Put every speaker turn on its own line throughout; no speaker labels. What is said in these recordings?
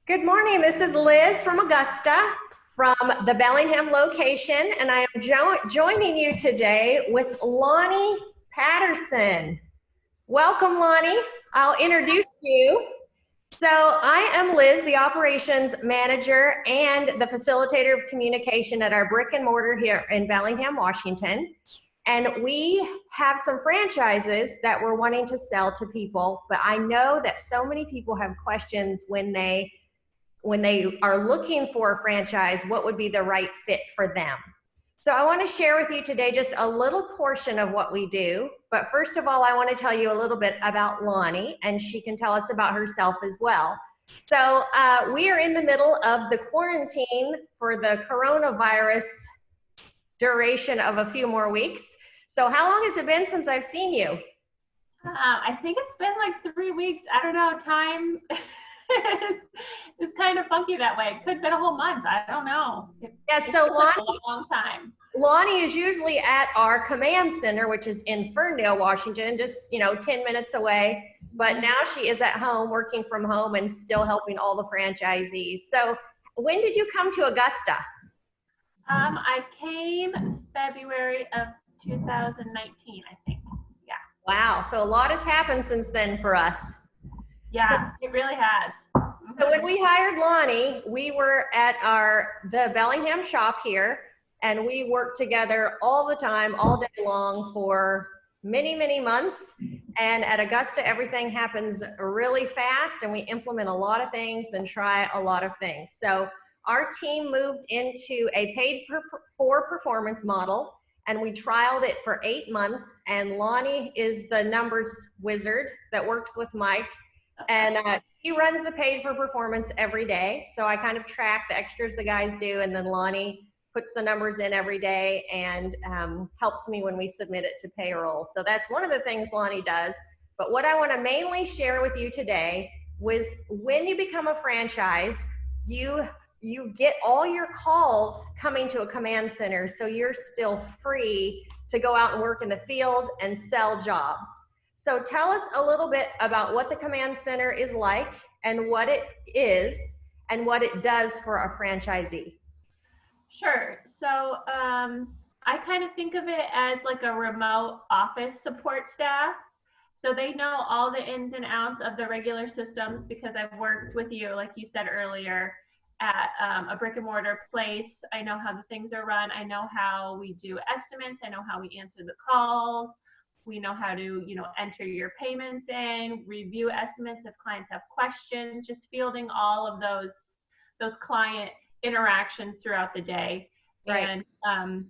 Good morning. This is Liz from Augusta from the Bellingham location, and I am joining you today with Lonnie Patterson. Welcome, Lonnie. I'll introduce you. So, I am Liz, the operations manager and the facilitator of communication at our brick and mortar here in Bellingham, Washington. And we have some franchises that we're wanting to sell to people, but I know that so many people have questions when they are looking for a franchise, what would be the right fit for them. So I want to share with you today just a little portion of what we do. But first of all, I want to tell you a little bit about Lonnie, and she can tell us about herself as well. So we are in the middle of the quarantine for the coronavirus duration of a few more weeks. So how long has it been since I've seen you?
I think it's been like 3 weeks. I don't know. Time is kind of funky that way. It could have been a whole month. I don't know.
Yeah, so
a long time.
Lonnie is usually at our command center, which is in Ferndale, Washington, just 10 minutes away. But now she is at home, working from home, and still helping all the franchisees. So, when did you come to Augusta?
I came February of 2019, I think. Yeah.
Wow. So a lot has happened since then for us.
Yeah, it really has.
So when we hired Lonnie, we were at the Bellingham shop here, and we worked together all the time, all day long for many, many months. And at Augusta, everything happens really fast, and we implement a lot of things and try a lot of things. So our team moved into a paid for performance model, and we trialed it for 8 months. And Lonnie is the numbers wizard that works with Mike. And he runs the paid for performance every day. So I kind of track the extras the guys do, and then Lonnie puts the numbers in every day and helps me when we submit it to payroll. So that's one of the things Lonnie does. But what I want to mainly share with you today was when you become a franchise, you get all your calls coming to a command center. So you're still free to go out and work in the field and sell jobs. So tell us a little bit about what the command center is like and what it is and what it does for a franchisee.
Sure. So I kind of think of it as like a remote office support staff. So they know all the ins and outs of the regular systems because I've worked with you, like you said earlier, at a brick and mortar place. I know how the things are run. I know how we do estimates. I know how we answer the calls. We know how to, enter your payments in, review estimates if clients have questions, just fielding all of those client interactions throughout the day.
Right.
And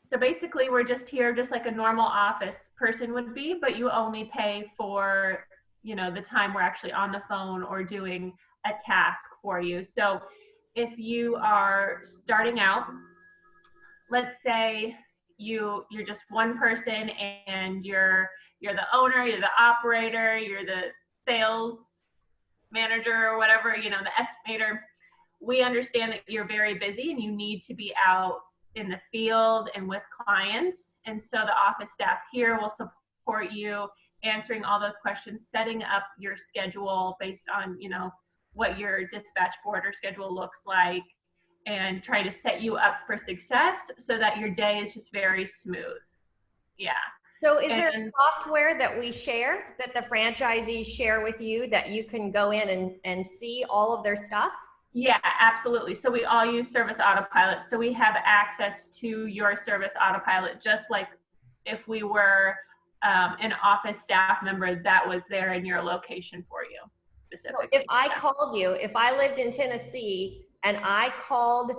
so basically we're just here just like a normal office person would be, but you only pay for, the time we're actually on the phone or doing a task for you. So if you are starting out, let's say you're just one person and you're the owner, you're the operator, you're the sales manager or whatever, the estimator. We understand that you're very busy and you need to be out in the field and with clients. And so the office staff here will support you answering all those questions, setting up your schedule based on, what your dispatch board or schedule looks like, and try to set you up for success so that your day is just very smooth. Yeah.
So is there software that we share, that the franchisees share with you, that you can go in and see all of their stuff?
Yeah, absolutely. So we all use Service Autopilot. So we have access to your Service Autopilot, just like if we were an office staff member that was there in your location for you.
So if I called you, if I lived in Tennessee and I called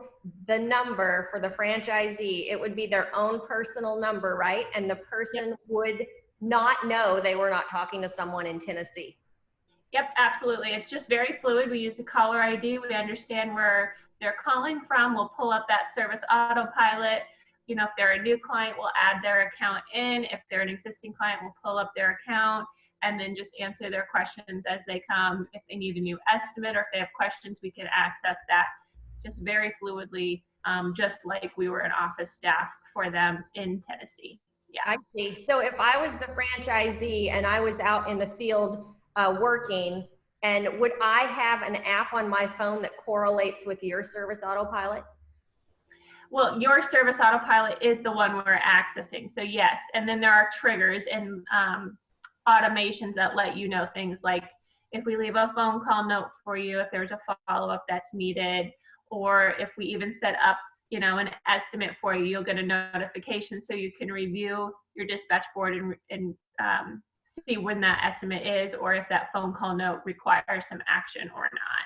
the number for the franchisee, it would be their own personal number, right? And the person would not know they were not talking to someone in Tennessee.
Yep, absolutely. It's just very fluid. We use the caller ID. We understand where they're calling from. We'll pull up that Service Autopilot. If they're a new client, we'll add their account in. If they're an existing client, we'll pull up their account and then just answer their questions as they come. If they need a new estimate or if they have questions, we can access that just very fluidly, just like we were an office staff for them in Tennessee. Yeah.
I see. So if I was the franchisee and I was out in the field working And would I have an app on my phone that correlates with your service autopilot?
Well, your service autopilot is the one we're accessing. So yes, and then there are triggers and automations that let you know things like if we leave a phone call note for you, if there's a follow-up that's needed, or if we even set up, you know, an estimate for you, you'll get a notification so you can review your dispatch board and see when that estimate is, or if that phone call note requires some action or not.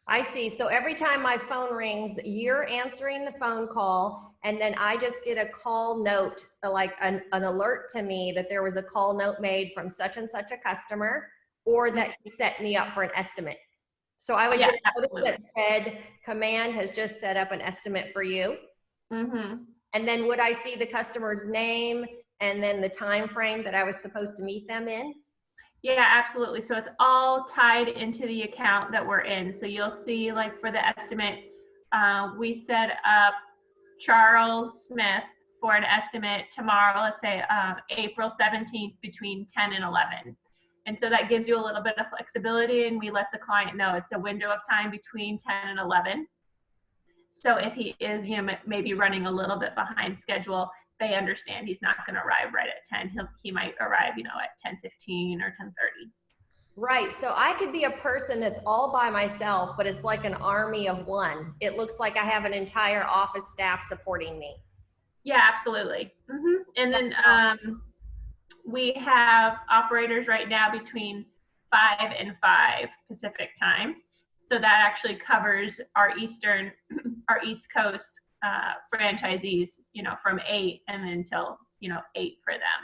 I see. So every time my phone rings, you're answering the phone call, and then I just get a call note, like an alert to me that there was a call note made from such and such a customer, or that you set me up for an estimate. So I would
Yeah,
get a notice that said, command has just set up an estimate for you.
Mm-hmm.
And then would I see the customer's name and then the time frame that I was supposed to meet them in?
Yeah, absolutely. So it's all tied into the account that we're in. So you'll see, like for the estimate, we set up Charles Smith for an estimate tomorrow, let's say April 17th between 10 and 11. And so that gives you a little bit of flexibility, and we let the client know it's a window of time between 10 and 11. So if he is, you know, maybe running a little bit behind schedule, they understand he's not going to arrive right at 10. He might arrive, you know, at 10:15 or 10:30.
Right. So I could be a person that's all by myself, but it's like an army of one. It looks like I have an entire office staff supporting me.
Yeah, absolutely. Mm-hmm. And then we have operators right now between 5 and 5 Pacific time. So that actually covers our our East Coast franchisees, you know, from 8 and then until, you know, 8 for them.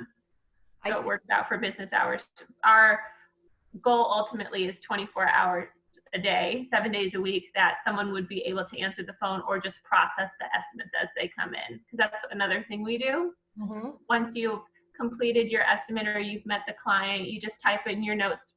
So it works out for business hours. Our goal ultimately is 24 hours a day, 7 days a week, that someone would be able to answer the phone or just process the estimates as they come in. Because that's another thing we do.
Mm-hmm.
Once you've completed your estimate or you've met the client, you just type in your notes,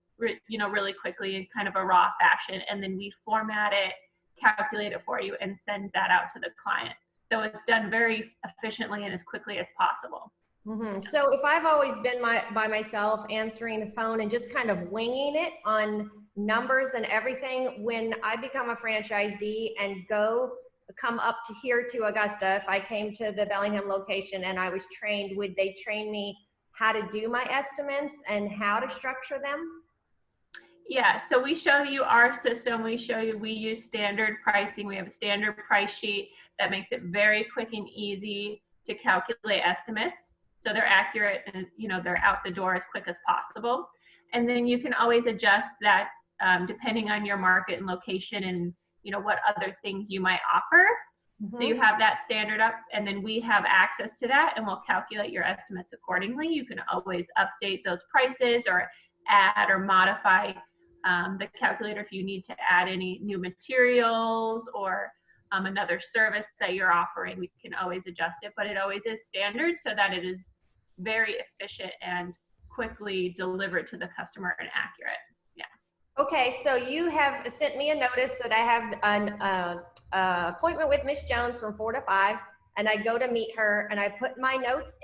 you know, really quickly in kind of a raw fashion, and then we format it, calculate it for you, and send that out to the client. So it's done very efficiently and as quickly as possible.
Mm-hmm. So if I've always been by myself answering the phone and just kind of winging it on numbers and everything, when I become a franchisee and come up to here to Augusta, if I came to the Bellingham location and I was trained, would they train me how to do my estimates and how to structure them?
Yeah, so we show you our system. We show you, we use standard pricing. We have a standard price sheet that makes it very quick and easy to calculate estimates. So they're accurate and, you know, they're out the door as quick as possible. And then you can always adjust that depending on your market and location and, you know, what other things you might offer.
Mm-hmm.
So you have that standard up, and then we have access to that, and we'll calculate your estimates accordingly. You can always update those prices or add or modify the calculator if you need to add any new materials or another service that you're offering. We can always adjust it, but it always is standard so that it is very efficient and quickly delivered to the customer and accurate. Yeah.
Okay, so you have sent me a notice that I have an appointment with Miss Jones from 4 to 5, and I go to meet her, and I put my notes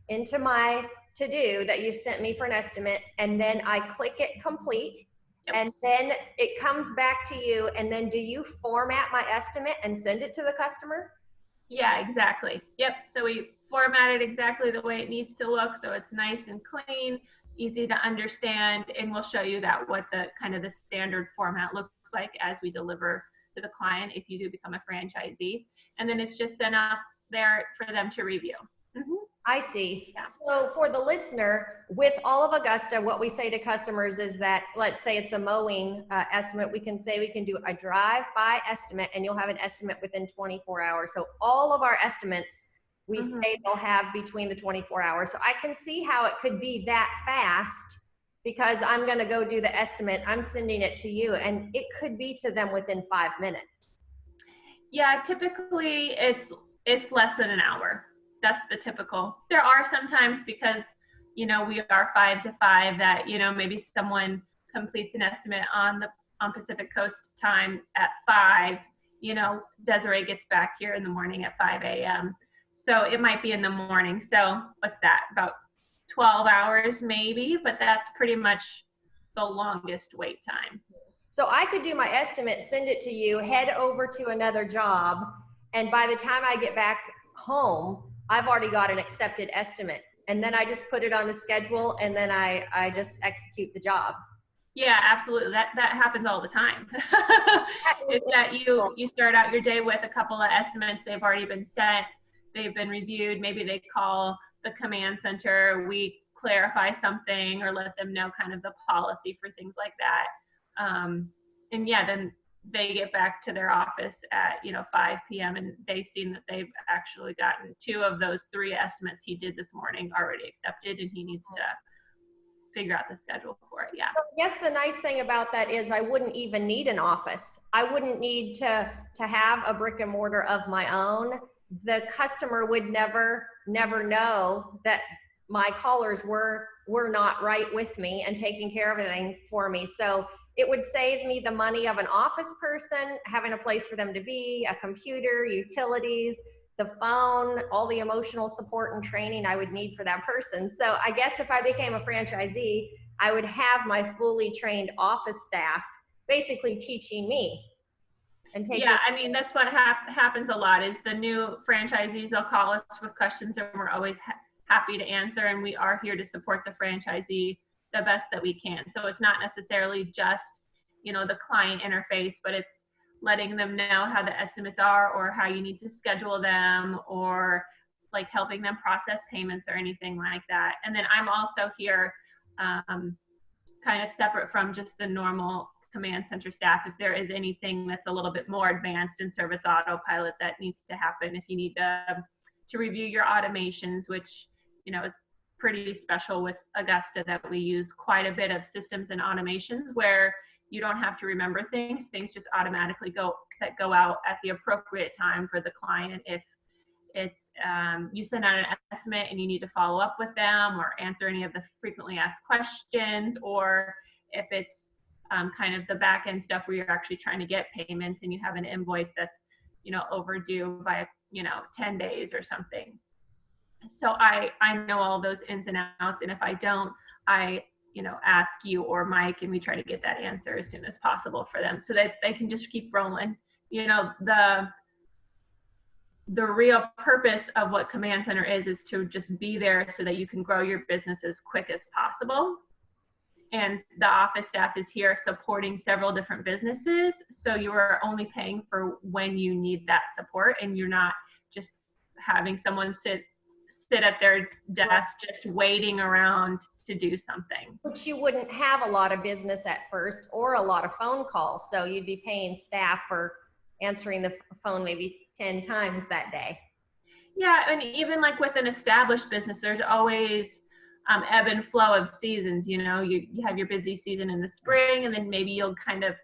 into my to-do that you've sent me for an estimate, and then I click it complete. Yep. And then it comes back to you, and then do you format my estimate and send it to the customer?
Yeah, exactly. Yep. So we format it exactly the way it needs to look, so it's nice and clean, easy to understand, and we'll show you that what the kind of the standard format looks like as we deliver to the client if you do become a franchisee. And then it's just sent up there for them to review. Mm-hmm.
I see.
Yeah.
So for the listener, with all of Augusta, what we say to customers is that, let's say it's a mowing estimate, we can say we can do a drive-by estimate, and you'll have an estimate within 24 hours. So all of our estimates, we
Mm-hmm.
say they'll have between the 24 hours. So I can see how it could be that fast, because I'm going to go do the estimate, I'm sending it to you, and it could be to them within 5 minutes.
Yeah, typically it's less than an hour. That's the typical. There are sometimes, because, you know, we are 5 to 5, that, you know, maybe someone completes an estimate on Pacific Coast time at 5, you know, Desiree gets back here in the morning at 5 a.m. So it might be in the morning. So what's that? About 12 hours maybe, but that's pretty much the longest wait time.
So I could do my estimate, send it to you, head over to another job, and by the time I get back home, I've already got an accepted estimate. And then I just put it on the schedule, and then I just execute the job.
Yeah, absolutely. That happens all the time.
That is
It's that
incredible.
you start out your day with a couple of estimates. They've already been sent. They've been reviewed. Maybe they call the command center. We clarify something or let them know kind of the policy for things like that. And yeah, then they get back to their office at 5 p.m. and they've seen that they've actually gotten 2 of those 3 estimates he did this morning already accepted, and he needs to figure out the schedule for it. Yeah.
Yes, the nice thing about that is I wouldn't even need an office. I wouldn't need to have a brick and mortar of my own. The customer would never know that my callers were not right with me and taking care of everything for me. So it would save me the money of an office person, having a place for them to be, a computer, utilities, the phone, all the emotional support and training I would need for that person. So I guess if I became a franchisee, I would have my fully trained office staff basically teaching me and taking.
Yeah, I mean, that's what happens a lot is the new franchisees, they'll call us with questions and we're always happy to answer. And we are here to support the franchisee the best that we can. So it's not necessarily just, the client interface, but it's letting them know how the estimates are or how you need to schedule them or like helping them process payments or anything like that. And then I'm also here kind of separate from just the normal command center staff. If there is anything that's a little bit more advanced in service autopilot that needs to happen, if you need to review your automations, which, is pretty special with Augusta, that we use quite a bit of systems and automations where you don't have to remember things. Things just automatically go out at the appropriate time for the client. If it's you send out an estimate and you need to follow up with them or answer any of the frequently asked questions, or if it's kind of the back end stuff where you're actually trying to get payments and you have an invoice that's overdue by 10 days or something. So I know all those ins and outs, and if I don't, I ask you or Mike, and we try to get that answer as soon as possible for them so that they can just keep rolling. The real purpose of what Command Center is to just be there so that you can grow your business as quick as possible. And the office staff is here supporting several different businesses. So you are only paying for when you need that support, and you're not just having someone sit at their desk just waiting around to do something.
But you wouldn't have a lot of business at first or a lot of phone calls. So you'd be paying staff for answering the phone maybe 10 times that day.
Yeah, and even like with an established business, there's always ebb and flow of seasons. You have your busy season in the spring, and then maybe you'll kind of,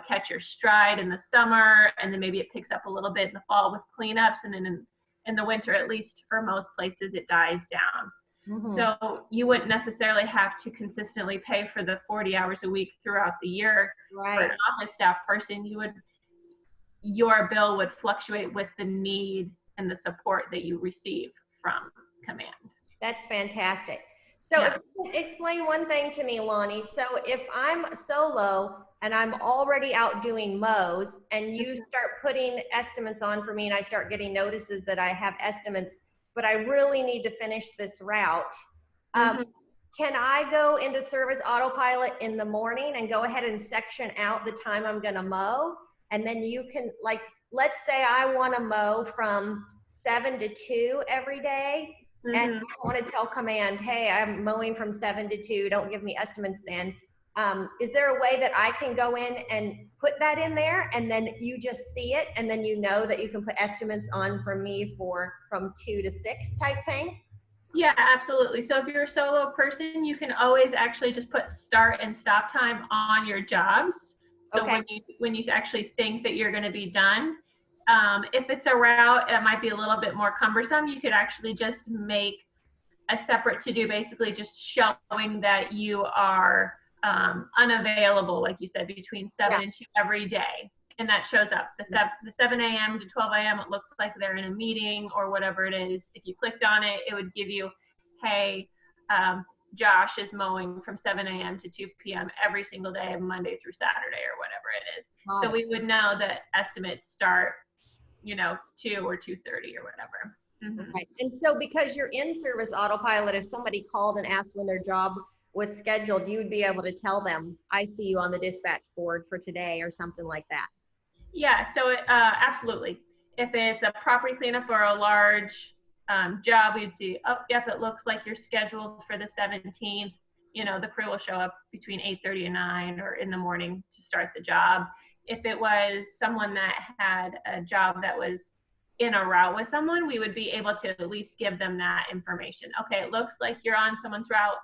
catch your stride in the summer, and then maybe it picks up a little bit in the fall with cleanups, and then in the winter, at least for most places, it dies down. Mm-hmm. So you wouldn't necessarily have to consistently pay for the 40 hours a week throughout the year. Right. For an office staff person, your bill would fluctuate with the need and the support that you receive from Command.
That's fantastic. So if you could explain one thing to me, Loni. So if I'm solo and I'm already out doing mows and you start putting estimates on for me and I start getting notices that I have estimates, but I really need to finish this route, can I go into service autopilot in the morning and go ahead and section out the time I'm going to mow? And then you can, like, let's say I want to mow from 7 to 2 every day. And I want to tell Command, hey, I'm mowing from 7 to 2. Don't give me estimates then. Is there a way that I can go in and put that in there and then you just see it and then you know that you can put estimates on for me from 2 to 6 type thing?
Yeah, absolutely. So if you're a solo person, you can always actually just put start and stop time on your jobs. So when you actually think that you're going to be done, if it's a route, it might be a little bit more cumbersome. You could actually just make a separate to-do, basically just showing that you are unavailable, like you said, between 7 and 2 every day. And that shows up. The 7 a.m. to 12 a.m., it looks like they're in a meeting or whatever it is. If you clicked on it, it would give you, hey, Josh is mowing from 7 a.m. to 2 p.m. every single day, Monday through Saturday or whatever it is. So we would know that estimates start, 2 or 2:30 or whatever. Mm-hmm.
Right. And so because you're in service autopilot, if somebody called and asked when their job was scheduled, you would be able to tell them, I see you on the dispatch board for today or something like that.
Yeah, so absolutely. If it's a property cleanup or a large job, we'd see, oh, yep, it looks like you're scheduled for the 17th. The crew will show up between 8:30 and 9 or in the morning to start the job. If it was someone that had a job that was in a route with someone, we would be able to at least give them that information. Okay, it looks like you're on someone's route.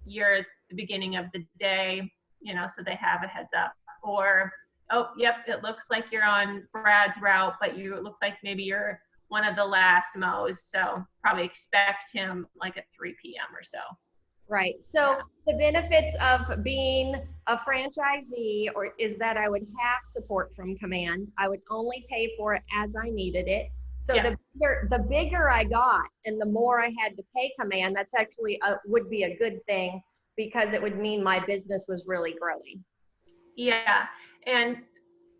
You're at the beginning of the day, so they have a heads up. Or, oh, yep, it looks like you're on Brad's route, but it looks like maybe you're one of the last mows. So probably expect him like at 3 p.m. or so.
Right. So the benefits of being a franchisee is that I would have support from command. I would only pay for it as I needed it. So the bigger I got and the more I had to pay command, that's actually would be a good thing because it would mean my business was really growing.
Yeah. And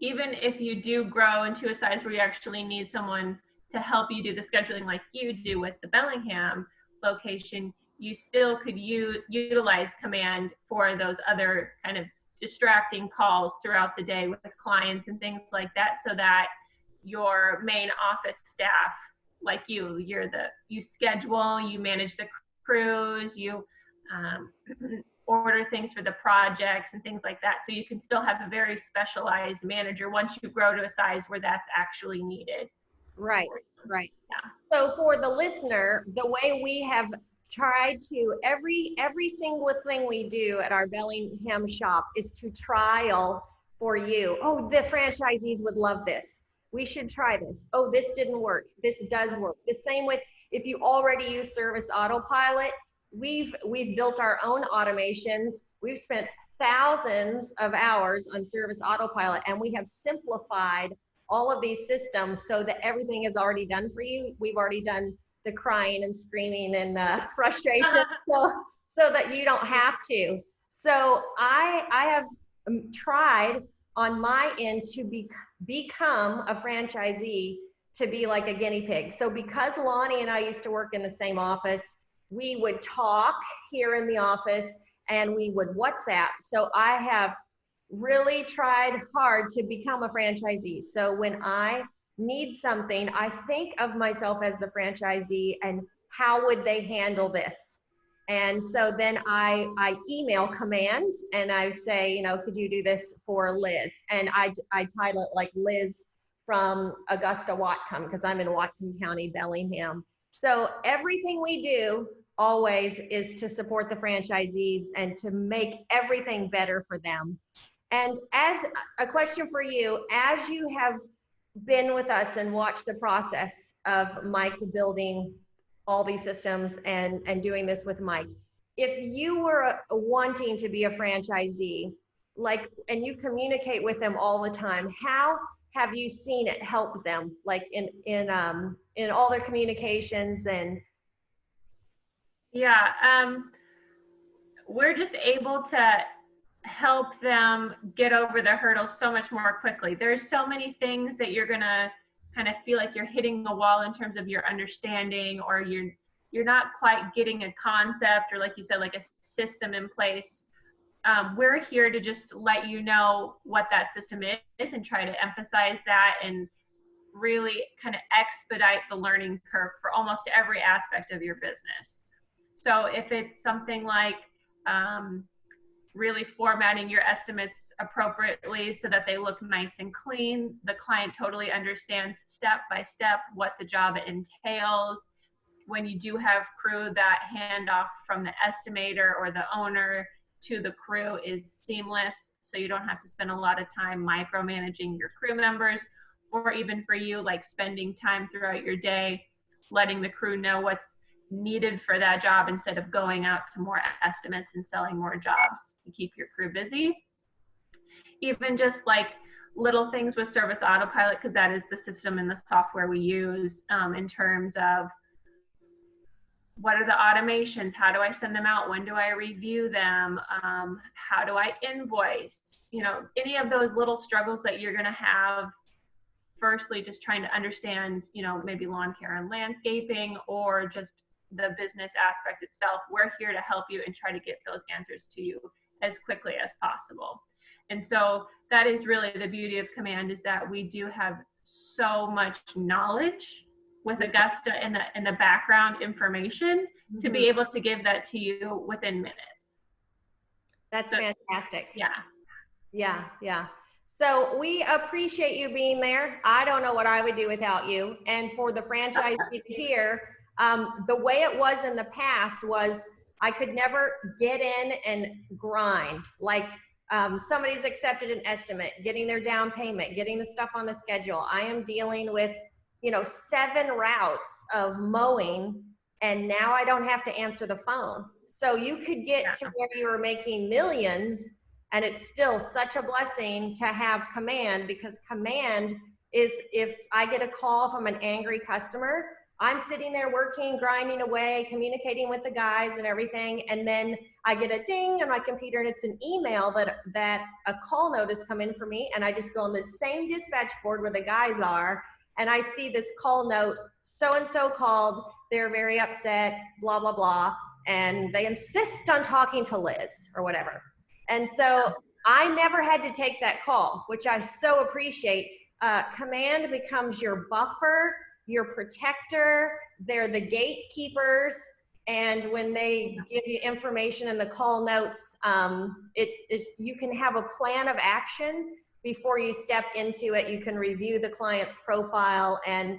even if you do grow into a size where you actually need someone to help you do the scheduling like you do with the Bellingham location, you still could utilize command for those other kind of distracting calls throughout the day with clients and things like that, so that your main office staff, like you schedule, you manage the crews, you order things for the projects and things like that. So you can still have a very specialized manager once you grow to a size where that's actually needed.
Right, right.
Yeah.
So for the listener, the way we have tried to, every single thing we do at our Bellingham shop is to trial for you. Oh, the franchisees would love this. We should try this. Oh, this didn't work. This does work. The same with if you already use Service Autopilot, we've built our own automations. We've spent thousands of hours on Service Autopilot, and we have simplified all of these systems so that everything is already done for you. We've already done the crying and screaming and frustration so that you don't have to. So I have tried on my end to become a franchisee, to be like a guinea pig. So because Lonnie and I used to work in the same office, we would talk here in the office and we would WhatsApp. So I have really tried hard to become a franchisee. So when I need something, I think of myself as the franchisee and how would they handle this? And so then I email commands and I say, could you do this for Liz? And I title it like Liz from Augusta, Whatcom, because I'm in Whatcom County, Bellingham. So everything we do always is to support the franchisees and to make everything better for them. And as a question for you, as you have been with us and watched the process of Mike building all these systems and doing this with Mike, if you were wanting to be a franchisee, and you communicate with them all the time, how have you seen it help them, like in all their communications? And
we're just able to help them get over the hurdles so much more quickly. There's so many things that you're gonna kind of feel like you're hitting a wall in terms of your understanding, or you're not quite getting a concept, or like you said, like a system in place. We're here to just let you know what that system is and try to emphasize that and really kind of expedite the learning curve for almost every aspect of your business. So if it's something like really formatting your estimates appropriately so that they look nice and clean, the client totally understands step by step what the job entails. When you do have crew, that handoff from the estimator or the owner to the crew is seamless, so you don't have to spend a lot of time micromanaging your crew members, or even for you, like spending time throughout your day letting the crew know what's needed for that job instead of going out to more estimates and selling more jobs to keep your crew busy. Even just like little things with Service Autopilot, because that is the system and the software we use in terms of what are the automations? How do I send them out? When do I review them? How do I invoice? You know, any of those little struggles that you're going to have. Firstly, just trying to understand, you know, maybe lawn care and landscaping, or just the business aspect itself. We're here to help you and try to get those answers to you as quickly as possible. And so that is really the beauty of Command, is that we do have so much knowledge with Augusta and the background information to be able to give that to you within minutes.
That's fantastic.
Yeah.
Yeah, yeah. So we appreciate you being there. I don't know what I would do without you. And for the franchisee here, the way it was in the past was I could never get in and grind. Like somebody's accepted an estimate, getting their down payment, getting the stuff on the schedule. I am dealing with, you know, 7 routes of mowing, and now I don't have to answer the phone. So you could get to where you were making millions, and it's still such a blessing to have Command, because Command is, if I get a call from an angry customer, I'm sitting there working, grinding away, communicating with the guys and everything. And then I get a ding on my computer, and it's an email that a call notice come in for me. And I just go on the same dispatch board where the guys are, and I see this call note, so-and-so called, they're very upset, blah, blah, blah. And they insist on talking to Liz or whatever. And so I never had to take that call, which I so appreciate. Command becomes your buffer, your protector. They're the gatekeepers. And when they give you information in the call notes, you can have a plan of action before you step into it. You can review the client's profile, and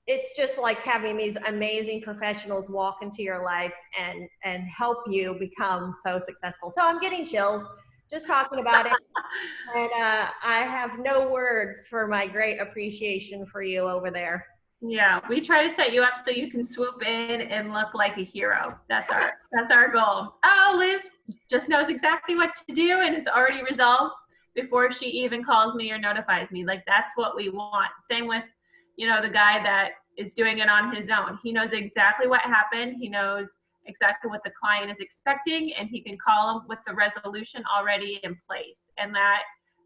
it's just like having these amazing professionals walk into your life and help you become so successful. So I'm getting chills just talking about it. And I have no words for my great appreciation for you over there.
Yeah, we try to set you up so you can swoop in and look like a hero. That's our goal. Oh, Liz just knows exactly what to do, and it's already resolved before she even calls me or notifies me. Like, that's what we want. Same with, you know, the guy that is doing it on his own. He knows exactly what happened. He knows exactly what the client is expecting, and he can call them with the resolution already in place. And that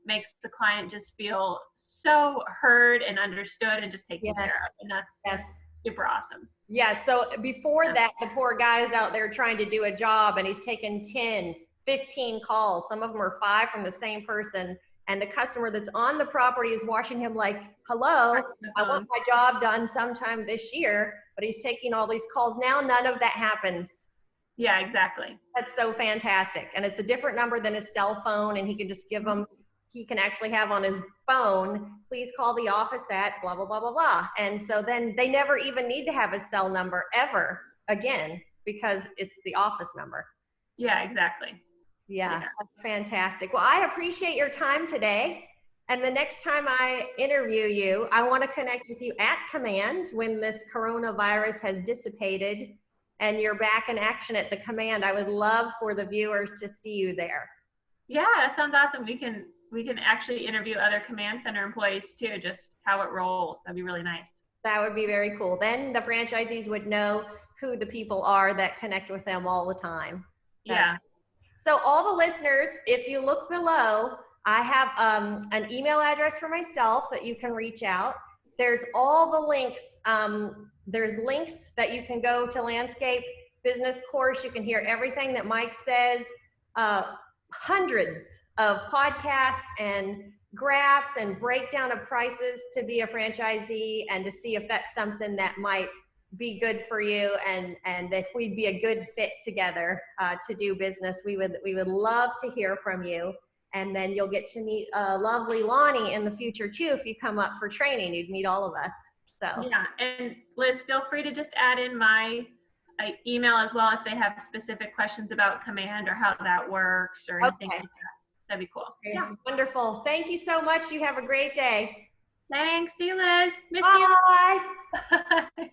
makes the client just feel so heard and understood and just taken care of. And that's super awesome.
Yeah, so before that, the poor guy is out there trying to do a job, and he's taken 10, 15 calls. Some of them are 5 from the same person. And the customer that's on the property is watching him like, hello, I want my job done sometime this year, but he's taking all these calls. Now none of that happens.
Yeah, exactly.
That's so fantastic. And it's a different number than his cell phone, and he can just give them, he can actually have on his phone, please call the office at blah, blah, blah, blah, blah. And so then they never even need to have a cell number ever again, because it's the office number.
Yeah, exactly.
Yeah, that's fantastic. Well, I appreciate your time today. And the next time I interview you, I want to connect with you at Command when this coronavirus has dissipated and you're back in action at the Command. I would love for the viewers to see you there.
Yeah, that sounds awesome. We can actually interview other Command Center employees too, just how it rolls. That'd be really nice.
That would be very cool. Then the franchisees would know who the people are that connect with them all the time.
Yeah.
So all the listeners, if you look below, I have an email address for myself that you can reach out. There's all the links. There's links that you can go to Landscape Business Course. You can hear everything that Mike says, hundreds of podcasts and graphs and breakdown of prices to be a franchisee, and to see if that's something that might be good for you, and if we'd be a good fit together to do business. We would love to hear from you. And then you'll get to meet lovely Loni in the future too. If you come up for training, you'd meet all of us. So
yeah, and Liz, feel free to just add in my email as well if they have specific questions about Command or how that works or anything like that. That'd be cool.
Okay. Yeah. Wonderful. Thank you so much. You have a great day.
Thanks. See you, Liz. Miss
Bye.
you.